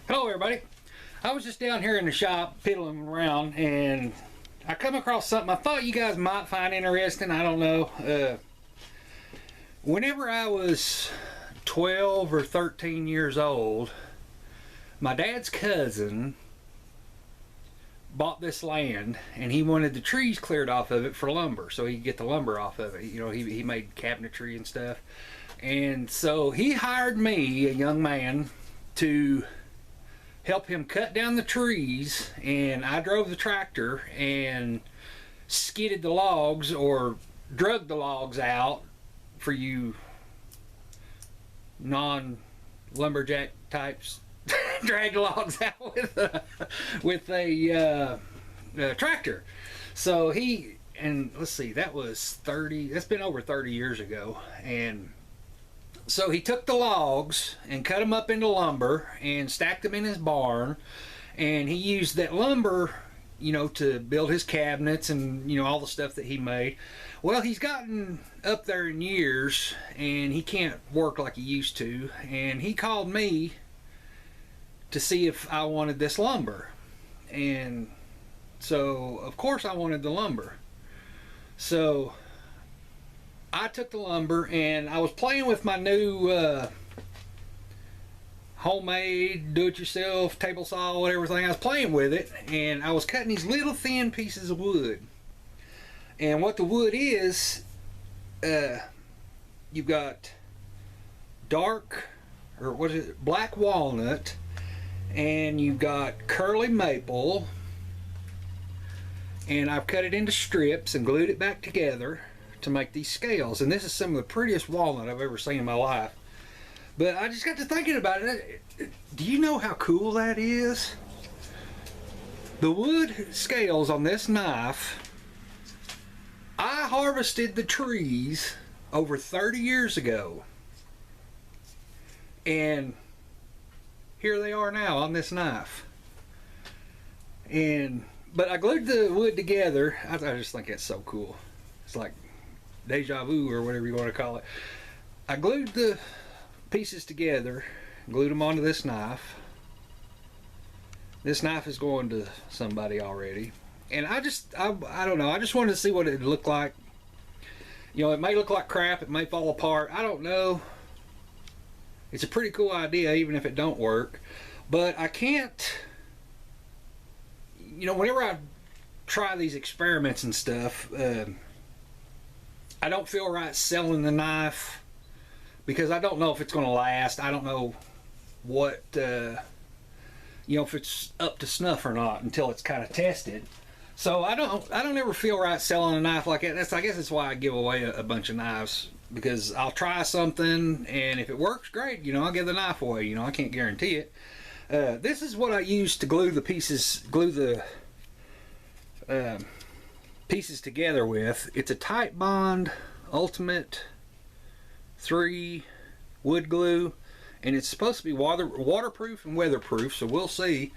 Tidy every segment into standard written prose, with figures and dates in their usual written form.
Hello everybody. I was just down here in the shop piddling around and I come across something I thought you guys might find interesting. I don't know. Whenever I was 12 or 13 years old, my dad's cousin bought this land and he wanted the trees cleared off of it for lumber so he could get the lumber off of it. You know, he made cabinetry and stuff. And so he hired me, a young man, to help him cut down the trees, and I drove the tractor and skidded the logs or drug the logs out for you non-lumberjack types. Drag the logs out with a tractor. So and let's see, that's been over 30 years ago. And so he took the logs and cut them up into lumber and stacked them in his barn, and he used that lumber, you know, to build his cabinets and, you know, all the stuff that he made. Well, he's gotten up there in years and he can't work like he used to, and he called me to see if I wanted this lumber. And so of course I wanted the lumber. So I took the lumber and I was playing with my new homemade do-it-yourself table saw, whatever thing. I was playing with it and I was cutting these little thin pieces of wood. And what the wood is, you've got black walnut, and you've got curly maple, and I've cut it into strips and glued it back together to make these scales. And this is some of the prettiest walnut I've ever seen in my life. But I just got to thinking about it. Do you know how cool that is? The wood scales on this knife, I harvested the trees over 30 years ago, and here they are now on this knife. But I glued the wood together. I just think that's so cool. It's like deja vu or whatever you want to call it. I glued the pieces together, glued them onto this knife. This knife is going to somebody already. And I don't know, I just wanted to see what it looked like. You know, it may look like crap, it may fall apart, I don't know. It's a pretty cool idea even if it don't work. But I can't, you know, whenever I try these experiments and stuff, I don't feel right selling the knife because I don't know if it's going to last. I don't know what, you know, if it's up to snuff or not until it's kind of tested. So I don't ever feel right selling a knife like that. I guess that's why I give away a bunch of knives, because I'll try something and if it works, great. You know, I'll give the knife away. You know, I can't guarantee it. This is what I use to glue the pieces together with. It's a Tight Bond Ultimate 3 wood glue, and it's supposed to be waterproof and weatherproof. So we'll see.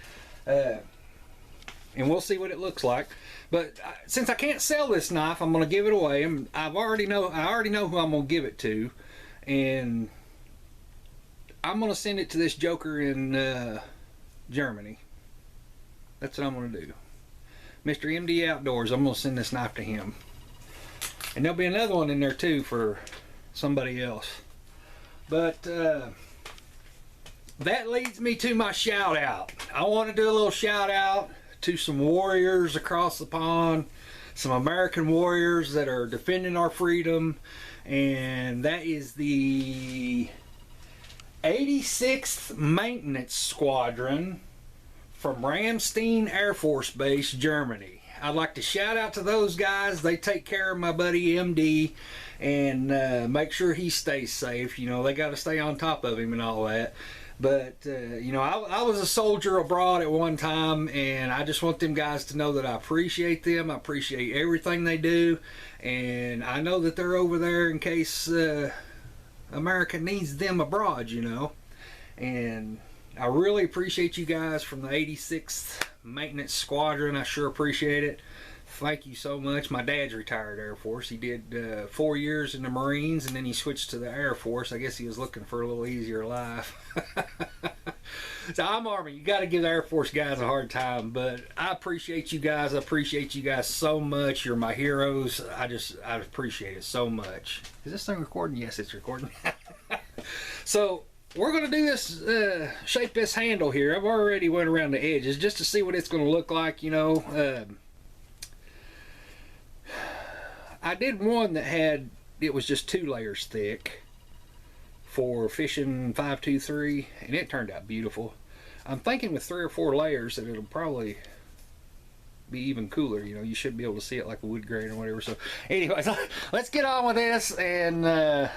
And we'll see what it looks like. But since I can't sell this knife, I'm going to give it away. I already know who I'm going to give it to, and I'm going to send it to this joker in Germany. That's what I'm going to do. Mr. MD Outdoors, I'm going to send this knife to him. And there'll be another one in there too for somebody else. But that leads me to my shout out. I want to do a little shout out to some warriors across the pond, some American warriors that are defending our freedom, and that is the 86th Maintenance Squadron from Ramstein Air Force Base, Germany. I'd like to shout out to those guys. They take care of my buddy MD and make sure he stays safe. You know, they got to stay on top of him and all that. But, you know, I was a soldier abroad at one time, and I just want them guys to know that I appreciate them. I appreciate everything they do, and I know that they're over there in case America needs them abroad, you know. And I really appreciate you guys from the 86th Maintenance Squadron. I sure appreciate it. Thank you so much. My dad's retired Air Force. He did 4 years in the Marines, and then he switched to the Air Force. I guess he was looking for a little easier life. So I'm Army. You got to give the Air Force guys a hard time, but I appreciate you guys. I appreciate you guys so much. You're my heroes. I appreciate it so much. Is this thing recording? Yes, it's recording. So we're going to do this, shape this handle here. I've already went around the edges just to see what it's going to look like, you know. I did one that it was just 2 layers thick for fishing 523, and it turned out beautiful. I'm thinking with 3 or 4 layers that it'll probably be even cooler. You know, you should be able to see it like a wood grain or whatever. So anyways, let's get on with this and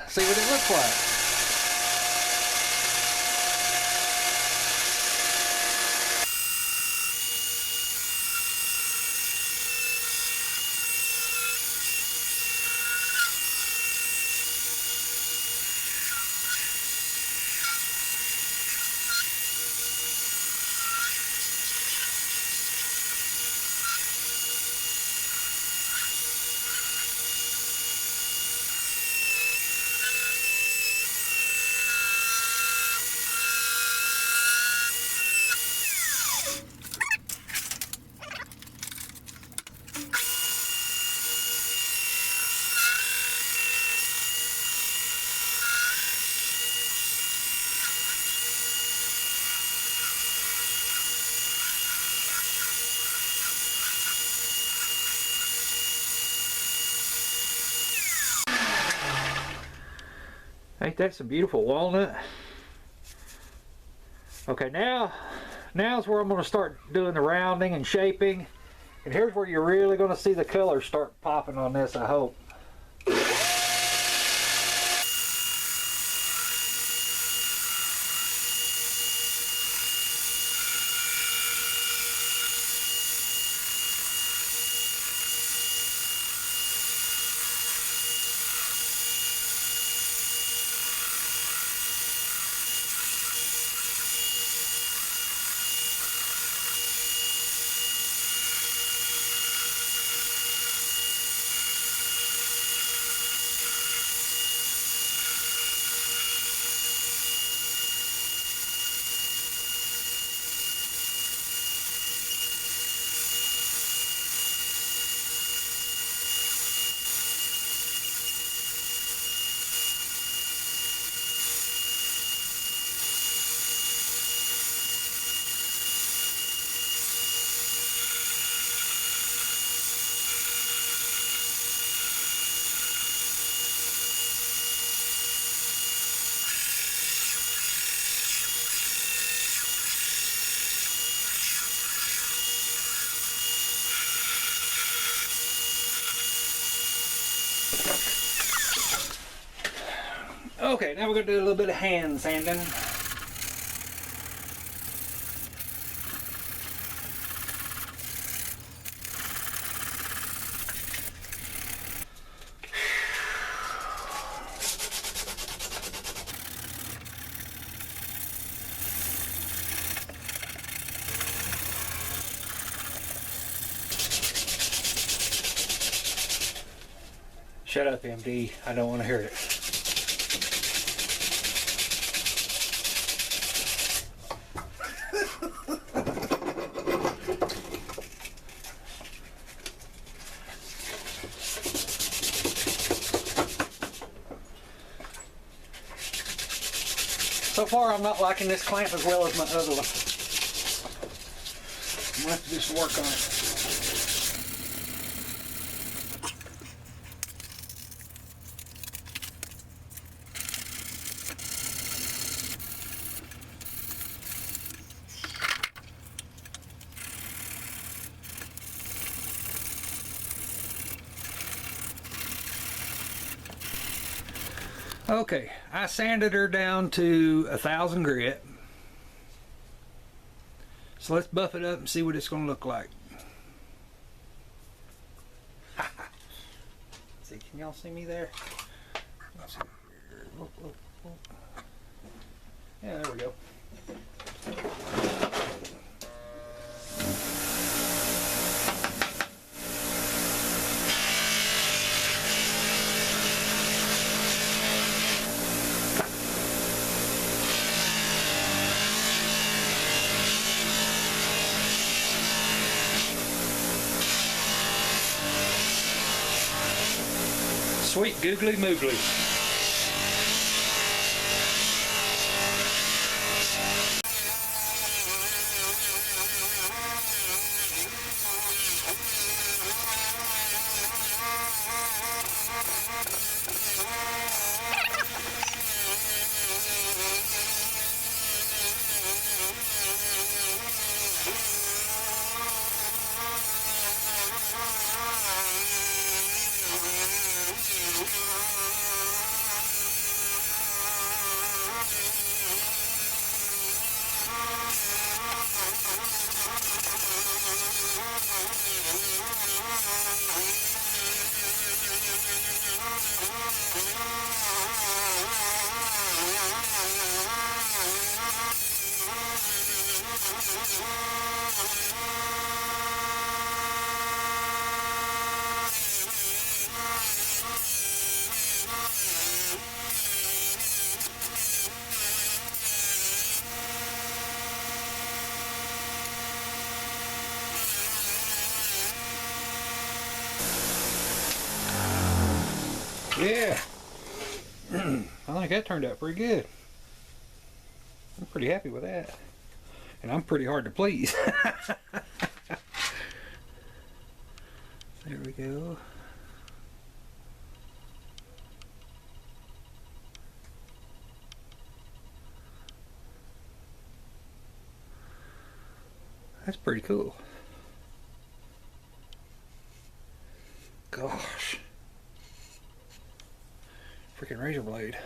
see what it looks like. Ain't that some beautiful walnut? Okay, now's where I'm going to start doing the rounding and shaping. And here's where you're really going to see the colors start popping on this, I hope. Okay, now we're going to do a little bit of hand sanding. Shut up, MD. I don't want to hear it. So far, I'm not liking this clamp as well as my other one. I'm going to have to do some work on it. Okay, I sanded her down to 1,000 grit. So let's buff it up and see what it's going to look like. See, can y'all see me there? Yeah, there we go. sweet googly moogly. Yeah, I think that turned out pretty good. I'm pretty happy with that. And I'm pretty hard to please. There we go. That's pretty cool. Gosh. Freaking razor blade.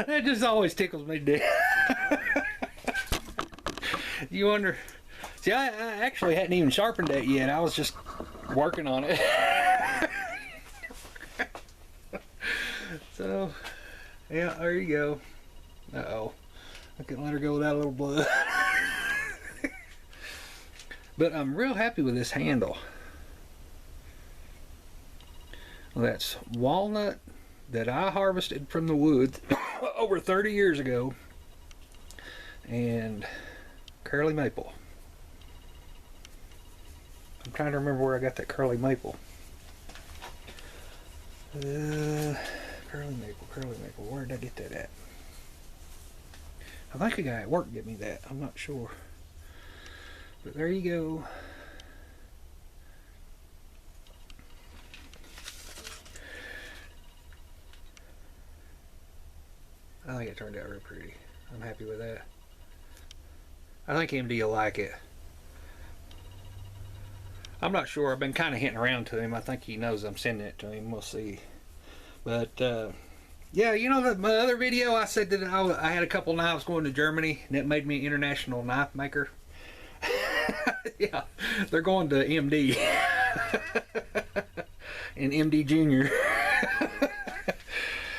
That just always tickles me to death. You wonder. See, I actually hadn't even sharpened that yet. I was just working on it. So, yeah, there you go. Uh-oh. I couldn't let her go without a little blood. But I'm real happy with this handle. Well, that's walnut that I harvested from the woods over 30 years ago, and curly maple. I'm trying to remember where I got that curly maple. Curly maple, where did I get that at? I think a guy at work gave me that, I'm not sure. But there you go. I think it turned out real pretty. I'm happy with that. I think MD will like it. I'm not sure. I've been kind of hinting around to him. I think he knows I'm sending it to him. We'll see. But yeah, you know, my other video I said that I had a couple knives going to Germany and it made me an international knife maker. Yeah, they're going to MD. And MD Junior.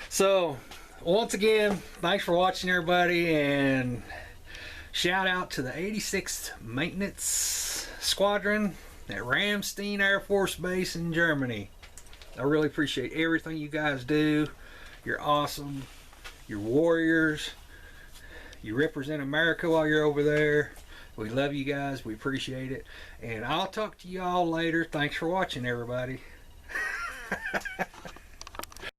So once again, thanks for watching, everybody, and shout out to the 86th Maintenance Squadron at Ramstein Air Force Base in Germany. I really appreciate everything you guys do. You're awesome. You're warriors. You represent America while you're over there. We love you guys. We appreciate it. And I'll talk to you all later. Thanks for watching, everybody.